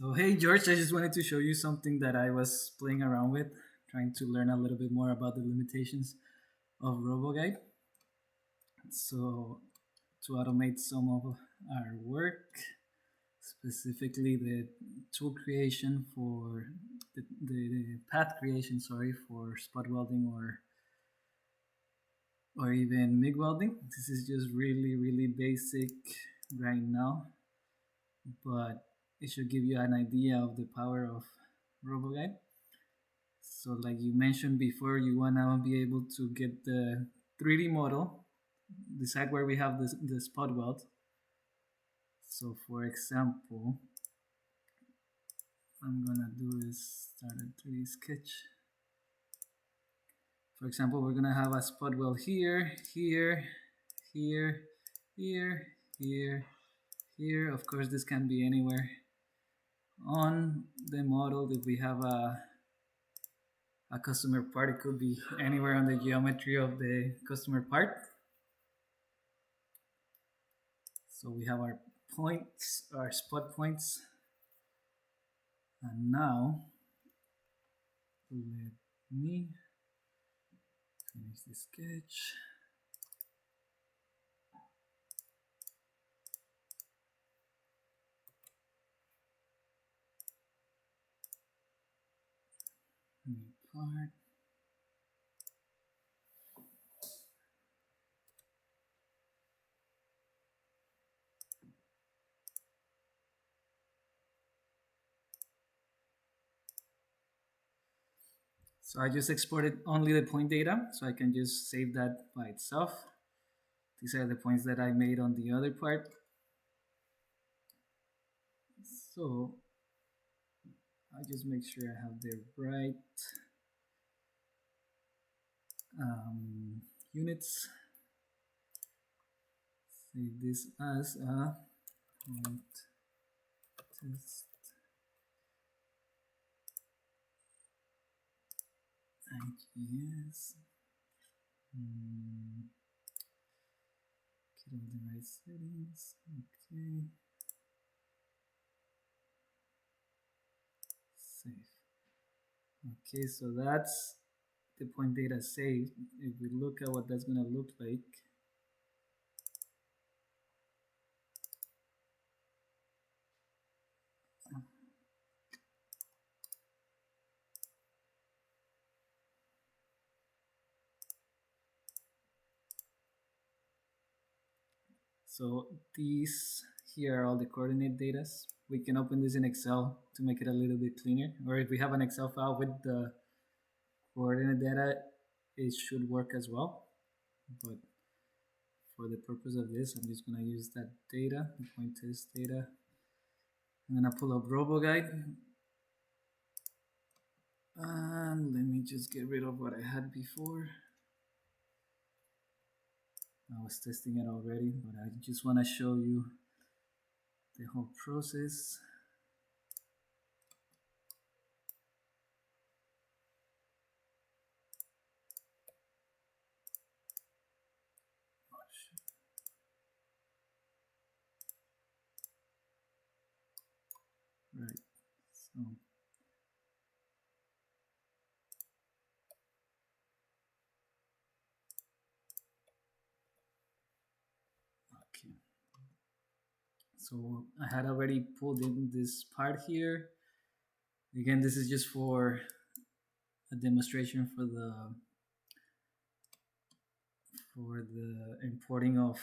So, hey George, I just wanted to show you something that I was playing around with, trying to learn a little bit more about the limitations of RoboGuide. So, to automate some of our work, specifically the tool creation for the path creation, sorry, for spot welding or even MIG welding. This is just really basic right now, but it should give you an idea of the power of RoboGuide. So like you mentioned before, you want to be able to get the 3D model, decide where we have the spot weld. So for example, I'm gonna do is start a 3D sketch. For example, we're gonna have a spot weld here, here, here, here, here, here. Of course, this can be anywhere on the model. If we have a customer part, it could be anywhere on the geometry of the customer part. So we have our points, our spot points. And now, let me finish the sketch. New part. So I just exported only the point data, so I can just save that by itself. These are the points that I made on the other part. So I just make sure I have the right units. Save this as a point test. Yes. Get all the right settings. Okay. Save. Okay, so that's the point data saved. If we look at what that's going to look like, so these here are all the coordinate data. We can open this in Excel to make it a little bit cleaner, or if we have an Excel file with the coordinate data, it should work as well. But for the purpose of this, I'm just going to use that data, the point test data. I'm going to pull up RoboGuide. And let me just get rid of what I had before. I was testing it already, but I just want to show you the whole process. Right, so okay. So I had already pulled in this part here. Again, this is just for a demonstration for the importing of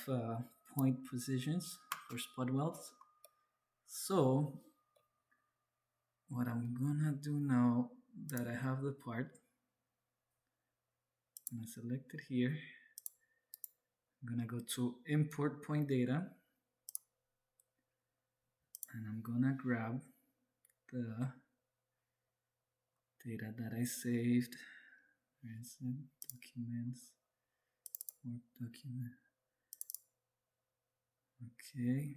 point positions for spot welds. So what I'm gonna do now that I have the part, I'm gonna select it here. I'm gonna go to import point data, and I'm gonna grab the data that I saved. Where is it? Documents, work document. Okay,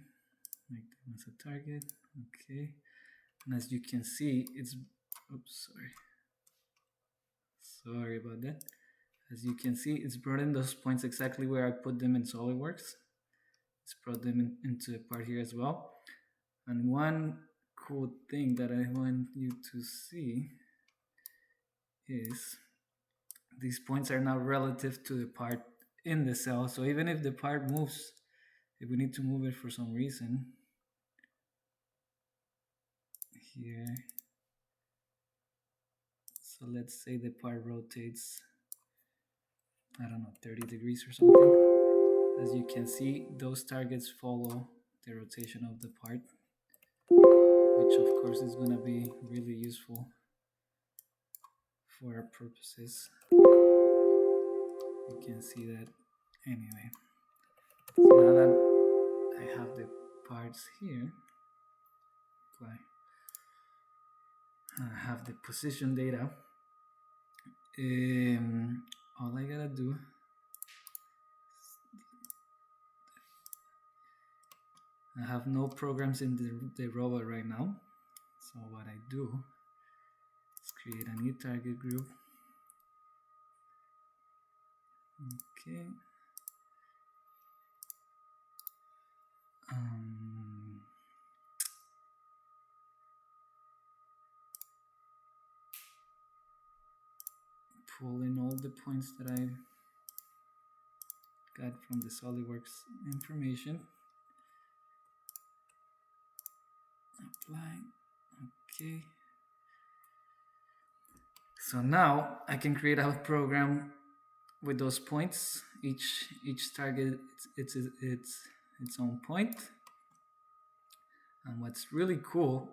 make them as a target. Okay, and as you can see, it's, oops, sorry about that. As you can see, it's brought in those points exactly where I put them in SolidWorks. It's brought them into a part here as well. And one cool thing that I want you to see is these points are now relative to the part in the cell. So even if the part moves, if we need to move it for some reason, here, so let's say the part rotates, I don't know, 30 degrees or something. As you can see, those targets follow the rotation of the part, which of course is going to be really useful for our purposes. You can see that anyway. So now that I have the parts here, I have the position data. All I gotta do, I have no programs in the robot right now. So what I do is create a new target group. Okay. Pull in all the points that I got from the SolidWorks information. Apply. Okay. So now I can create a program with those points. Each target it's its own point. And what's really cool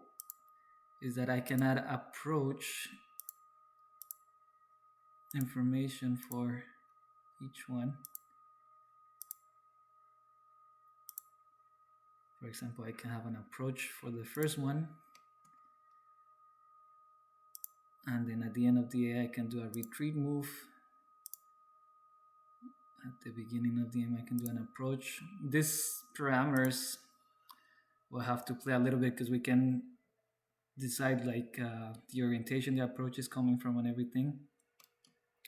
is that I can add approach information for each one. For example, I can have an approach for the first one, and then at the end of the A I can do a retreat move. At the beginning of the M I can do an approach. These parameters will have to play a little bit because we can decide like the orientation the approach is coming from and everything.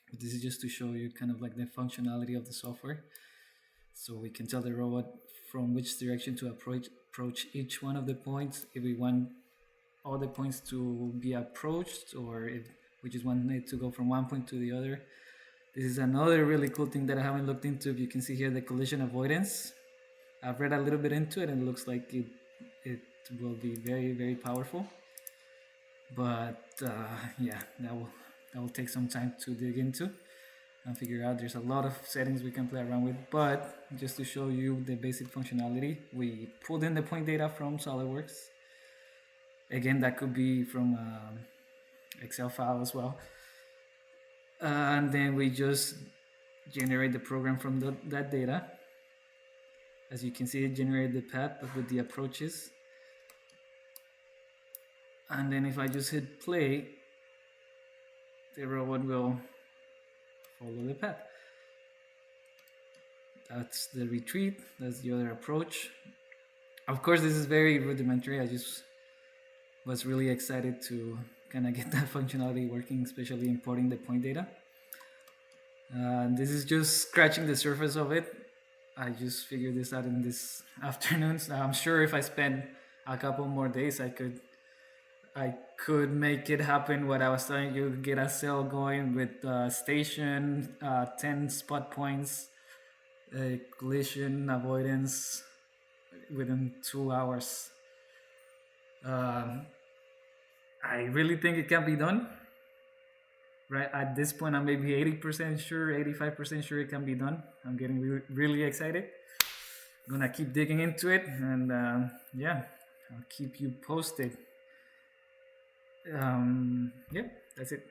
But this is just to show you kind of like the functionality of the software. So we can tell the robot from which direction to approach each one of the points. If we want all the points to be approached, or if we just want it to go from one point to the other. This is another really cool thing that I haven't looked into. You can see here the collision avoidance. I've read a little bit into it and it looks like it will be very, very powerful. But yeah, that will take some time to dig into and figure out. There's a lot of settings we can play around with, but just to show you the basic functionality, we pulled in the point data from SolidWorks. Again, that could be from Excel file as well. And then we just generate the program from that data. As you can see, it generated the path with the approaches. And then if I just hit play, the robot will follow the path. That's the retreat, that's the other approach. Of course, this is very rudimentary. I just was really excited to kind of get that functionality working, especially importing the point data. This is just scratching the surface of it. I just figured this out in this afternoon. So I'm sure if I spend a couple more days, I could make it happen. What I was telling you, get a cell going with station, 10 spot points, collision avoidance within 2 hours. I really think it can be done. Right at this point, I'm maybe 80% sure, 85% sure it can be done. I'm getting really excited. I'm gonna keep digging into it, and yeah, I'll keep you posted. Yeah, that's it.